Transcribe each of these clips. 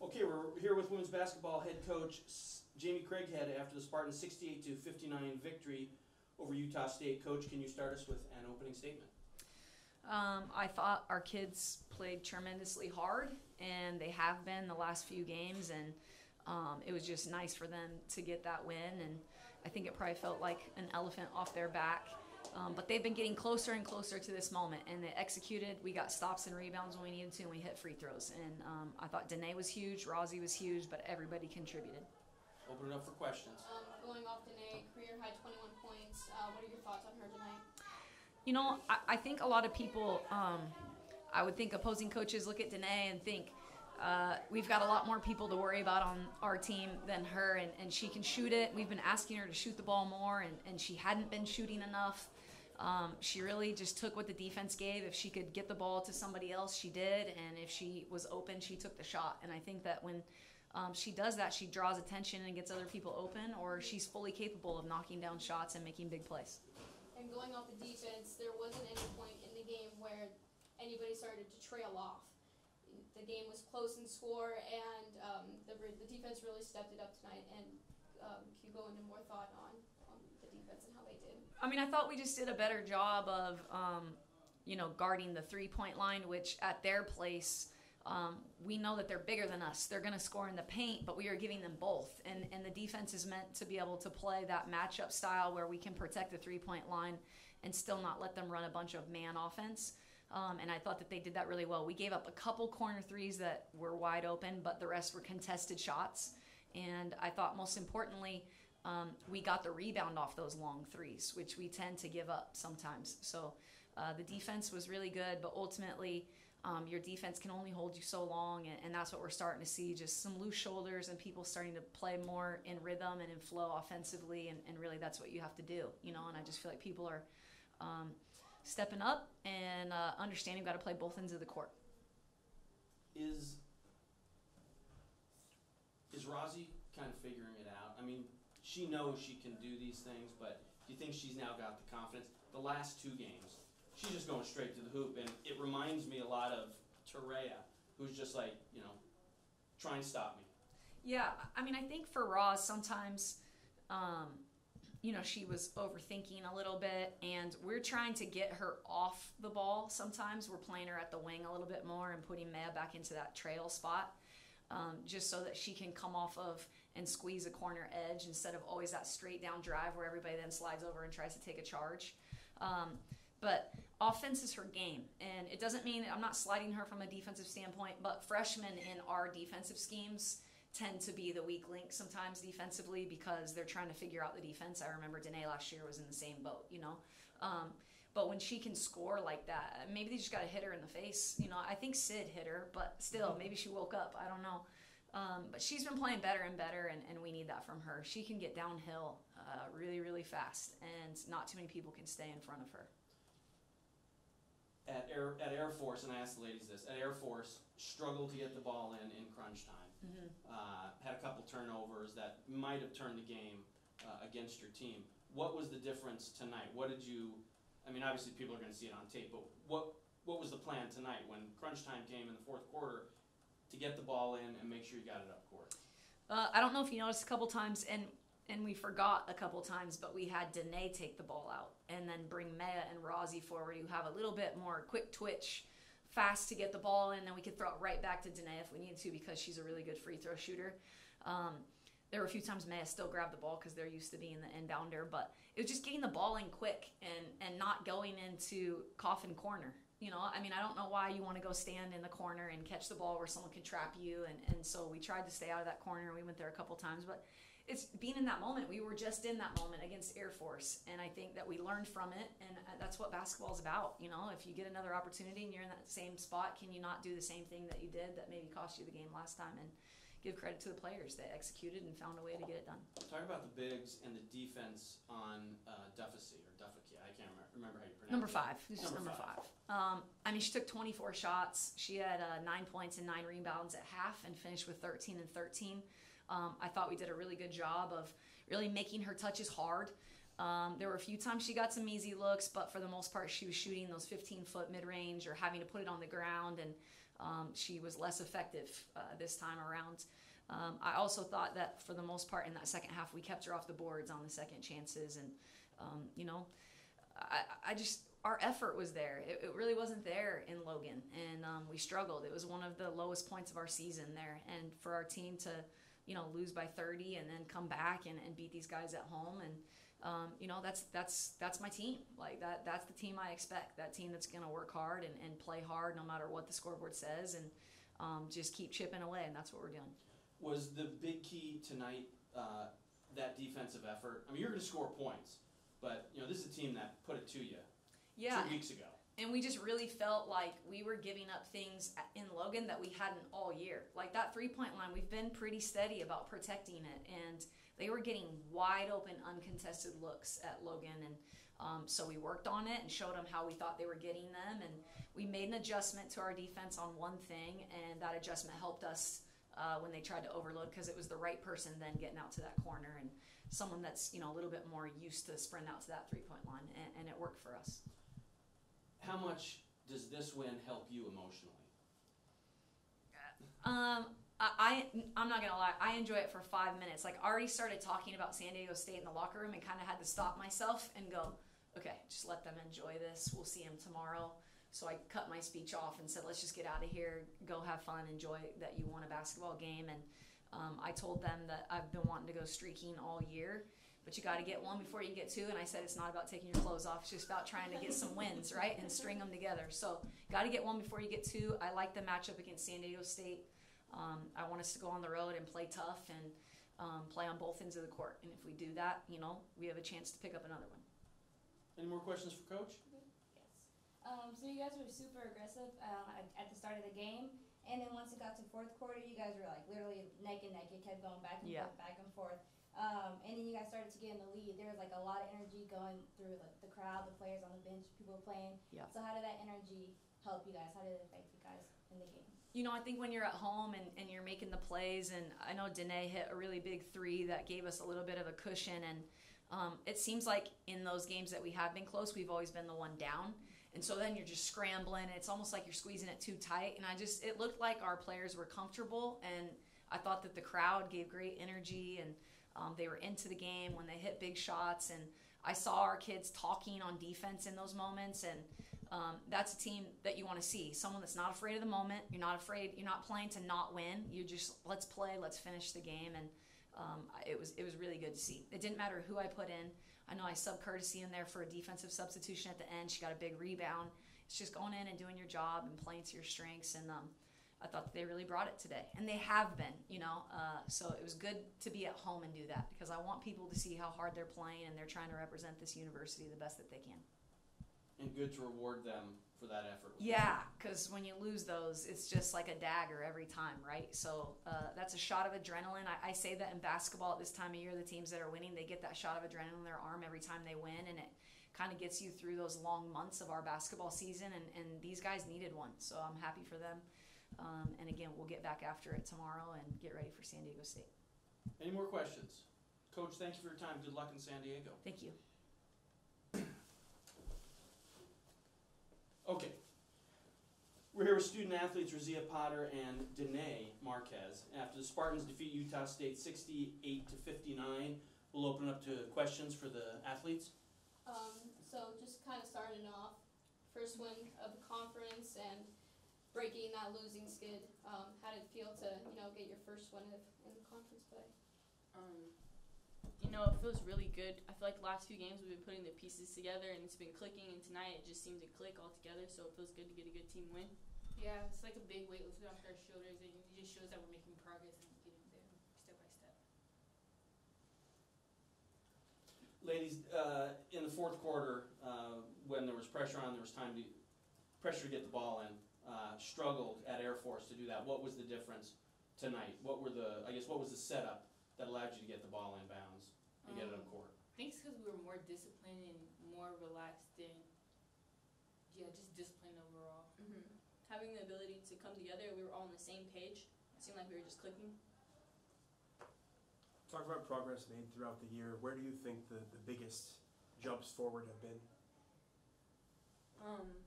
Okay, we're here with women's basketball head coach Jamie Craighead after the Spartans' 68-59 victory over Utah State. Coach, can you start us with an opening statement? I thought our kids played tremendously hard, and they have been the last few games, and it was just nice for them to get that win, and I think it probably felt like an elephant off their back. But they've been getting closer and closer to this moment, and they executed. We got stops and rebounds when we needed to, and we hit free throws. And I thought Danae was huge, Rosie was huge, but everybody contributed. Open it up for questions. Going off Danae, career high 21 points. What are your thoughts on her tonight? You know, I think a lot of people, I would think opposing coaches look at Danae and think, we've got a lot more people to worry about on our team than her, and she can shoot it. We've been asking her to shoot the ball more, and she hadn't been shooting enough. She really just took what the defense gave. If she could get the ball to somebody else, she did, and if she was open, she took the shot. And I think that when she does that, she draws attention and gets other people open, or she's fully capable of knocking down shots and making big plays. And going off the defense, there wasn't any point in the game where anybody started to trail off. The game was close in score, and the defense really stepped it up tonight. And can you go into more thought on the defense and how they did? I mean, I thought we just did a better job of, guarding the three-point line, which at their place, we know that they're bigger than us. They're going to score in the paint, but we are giving them both. And the defense is meant to be able to play that matchup style where we can protect the three-point line and still not let them run a bunch of man offense. And I thought that they did that really well. We gave up a couple corner threes that were wide open, but the rest were contested shots. And I thought most importantly, we got the rebound off those long threes, which we tend to give up sometimes. So the defense was really good, but ultimately your defense can only hold you so long, and that's what we're starting to see, just some loose shoulders and people starting to play more in rhythm and in flow offensively, and really that's what you have to do, and I just feel like people are stepping up and understanding you've got to play both ends of the court. Is Rosie kind of figuring it out? I mean, she knows she can do these things, but do you think she's now got the confidence? The last two games, she's just going straight to the hoop, and it reminds me a lot of Terea, who's just like, try and stop me. Yeah, I mean, I think for Roz, sometimes, she was overthinking a little bit, and we're trying to get her off the ball sometimes. We're playing her at the wing a little bit more and putting Maya back into that trail spot, just so that she can come off of and squeeze a corner edge instead of always that straight down drive where everybody then slides over and tries to take a charge. But offense is her game, and it doesn't mean I'm not sliding her from a defensive standpoint, but freshmen in our defensive schemes tend to be the weak link sometimes defensively because they're trying to figure out the defense. I remember Danae last year was in the same boat, But when she can score like that, maybe they just got to hit her in the face. I think Sid hit her, but still, maybe she woke up. I don't know. But she's been playing better and better, and we need that from her. She can get downhill really, really fast, and not too many people can stay in front of her. At Air Force, and I asked the ladies this, at Air Force, struggled to get the ball in crunch time. Mm-hmm. Had a couple turnovers that might have turned the game against your team. What was the difference tonight? Obviously people are going to see it on tape, but what was the plan tonight when crunch time came in the fourth quarter to get the ball in and make sure you got it up court? I don't know if you noticed a couple times, and we forgot a couple times, but we had Danae take the ball out and then bring Maya and Rosie forward, who have a little bit more quick twitch, fast to get the ball in, then we could throw it right back to Danae if we needed to because she's a really good free throw shooter. There were a few times Maya still grabbed the ball because they're used to being the inbounder, but it was just getting the ball in quick and not going into coffin corner. I don't know why you want to go stand in the corner and catch the ball where someone can trap you, and so we tried to stay out of that corner. We went there a couple times, but it's being in that moment. We were just in that moment against Air Force, and I think that we learned from it, and that's what basketball is about. If you get another opportunity and you're in that same spot, can you not do the same thing that you did that maybe cost you the game last time? And give credit to the players. They executed and found a way to get it done. Talk about the bigs and the defense on Duffy, I can't remember how you pronounce it. Number 5. Who's number 5? She took 24 shots. She had 9 points and 9 rebounds at half and finished with 13 and 13. I thought we did a really good job of really making her touches hard. There were a few times she got some easy looks, but for the most part she was shooting those 15-foot mid-range or having to put it on the ground, and she was less effective this time around. I also thought that for the most part in that second half, we kept her off the boards on the second chances. And, you know, our effort was there. It really wasn't there in Logan. And we struggled. It was one of the lowest points of our season there. And for our team to, you know, lose by 30 and then come back and beat these guys at home. And, you know, that's my team. Like, that's the team I expect. That team that's going to work hard and play hard no matter what the scoreboard says, and just keep chipping away. And that's what we're doing. Was the big key tonight that defensive effort? I mean, you're going to score points, but, you know, this is a team that put it to you 2 weeks ago. And we just really felt like we were giving up things in Logan that we hadn't all year. Like that three-point line, we've been pretty steady about protecting it. And they were getting wide open, uncontested looks at Logan. And so we worked on it and showed them how we thought they were getting them. And we made an adjustment to our defense on one thing, and that adjustment helped us when they tried to overload, because it was the right person then getting out to that corner and someone that's, you know, a little bit more used to sprint out to that three-point line, and it worked for us. How much does this win help you emotionally? I'm not gonna lie, I enjoy it for 5 minutes. Like, I already started talking about San Diego State in the locker room and kind of had to stop myself and go, okay, just let them enjoy this. We'll see them tomorrow. So I cut my speech off and said, let's just get out of here, go have fun, enjoy that you won a basketball game. And I told them that I've been wanting to go streaking all year, but you got to get one before you get two. And I said, it's not about taking your clothes off. It's just about trying to get some wins, right, and string them together. So got to get one before you get two. I like the matchup against San Diego State. I want us to go on the road and play tough and play on both ends of the court. And if we do that, you know, we have a chance to pick up another one. Any more questions for Coach? So you guys were super aggressive at the start of the game, and then once it got to fourth quarter, you guys were like literally neck and neck. It kept going back and forth, back and forth. And then you guys started to get in the lead. There was like a lot of energy going through the crowd, the players on the bench, people playing. Yeah. So how did that energy help you guys? How did it affect you guys in the game? You know, I think when you're at home and you're making the plays, and I know Danae hit a really big three that gave us a little bit of a cushion, and it seems like in those games that we have been close, we've always been the one down. And so then you're just scrambling. It's almost like you're squeezing it too tight. And it looked like our players were comfortable. And I thought that the crowd gave great energy, and they were into the game when they hit big shots. And I saw our kids talking on defense in those moments. And that's a team that you want to see. Someone that's not afraid of the moment. You're not afraid. You're not playing to not win. You just, let's play. Let's finish the game. And it was really good to see. It didn't matter who I put in. I know I subbed Courtesy in there for a defensive substitution at the end. She got a big rebound. It's just going in and doing your job and playing to your strengths. And I thought that they really brought it today. And they have been, you know. So it was good to be at home and do that, because I want people to see how hard they're playing and they're trying to represent this university the best that they can. And good to reward them for that effort. Yeah, because when you lose those, it's just like a dagger every time, right? So that's a shot of adrenaline. I say that in basketball at this time of year, the teams that are winning, they get that shot of adrenaline in their arm every time they win, and it kind of gets you through those long months of our basketball season, and these guys needed one. So I'm happy for them. And again, we'll get back after it tomorrow and get ready for San Diego State. Any more questions? Coach, thank you for your time. Good luck in San Diego. Thank you. Okay. We're here with student athletes Razia Potter and Danae Marquez. After the Spartans defeat Utah State 68-59, we'll open up to questions for the athletes. So just kind of starting off, first win of the conference and breaking that losing skid. How did it feel to, you know, get your first win in the conference play? You know, it feels really good. I feel like the last few games we've been putting the pieces together and it's been clicking, and tonight it just seemed to click all together, so it feels good to get a good team win. Yeah, it's like a big weight lifted off our shoulders, and it just shows that we're making progress and getting there step by step. Ladies, in the fourth quarter, when there was pressure on, there was pressure to get the ball in, struggled at Air Force to do that. What was the difference tonight? What was the setup that allowed you to get the ball in bounds and get it on court? I think it's because we were more disciplined and more relaxed and, just disciplined overall. Mm-hmm. Having the ability to come together, we were all on the same page. It seemed like we were just clicking. Talk about progress made throughout the year. Where do you think the biggest jumps forward have been?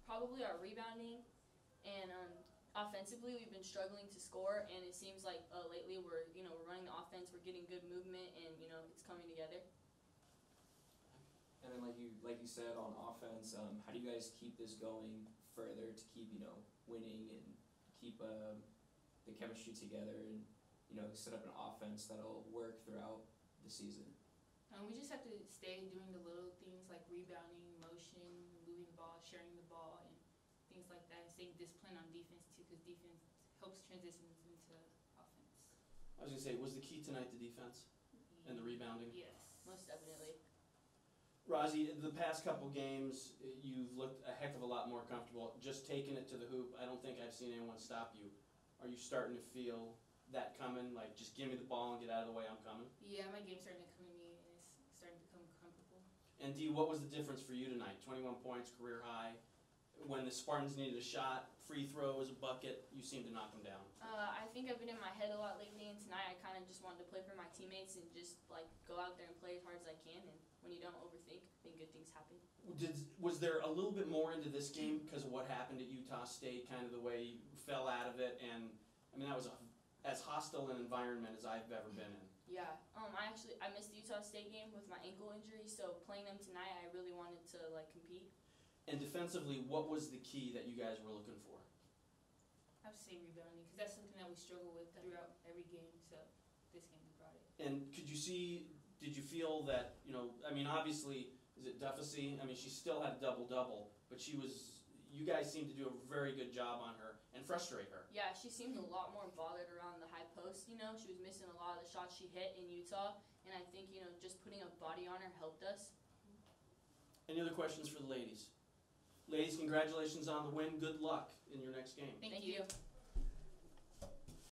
Probably our rebounding and offensively, we've been struggling to score, and it seems like lately we're running the offense, we're getting good movement, and it's coming together. And then like you said on offense, how do you guys keep this going further to keep winning and keep the chemistry together and set up an offense that'll work throughout the season? We just have to stay doing the little things like rebounding, motion, moving the ball, sharing the ball, and things like that. And staying disciplined on defense too, because defense helps transitions into offense. I was gonna say, was the key tonight the defense and the rebounding? Yes. Most definitely. Rosie, the past couple games, you've looked a heck of a lot more comfortable. Just taking it to the hoop, I don't think I've seen anyone stop you. Are you starting to feel that coming? Like, just give me the ball and get out of the way, I'm coming? Yeah, my game's starting to come to me, and it's starting to become comfortable. And Dee, what was the difference for you tonight? 21 points, career high. When the Spartans needed a shot, free throws, a bucket, you seemed to knock them down. I think I've been in my head a lot lately, and tonight I kind of just wanted to play for my teammates and just go out there and play as hard as I can. And when you don't overthink, I think good things happen. Was there a little bit more into this game because of what happened at Utah State, kind of the way you fell out of it? And I mean, that was as hostile an environment as I've ever been in. Yeah. I missed the Utah State game with my ankle injury, so playing them tonight, I really wanted to compete. And defensively, what was the key that you guys were looking for? I would say rebounding, because that's something that we struggle with throughout every game. So this game we brought it. And did you feel that, I mean, obviously, is it Duffy? I mean, she still had a double-double, but you guys seemed to do a very good job on her and frustrate her. Yeah, she seemed a lot more bothered around the high post. She was missing a lot of the shots she hit in Utah, and I think, just putting a body on her helped us. Any other questions for the ladies? Ladies, congratulations on the win. Good luck in your next game. Thank Thank you. you.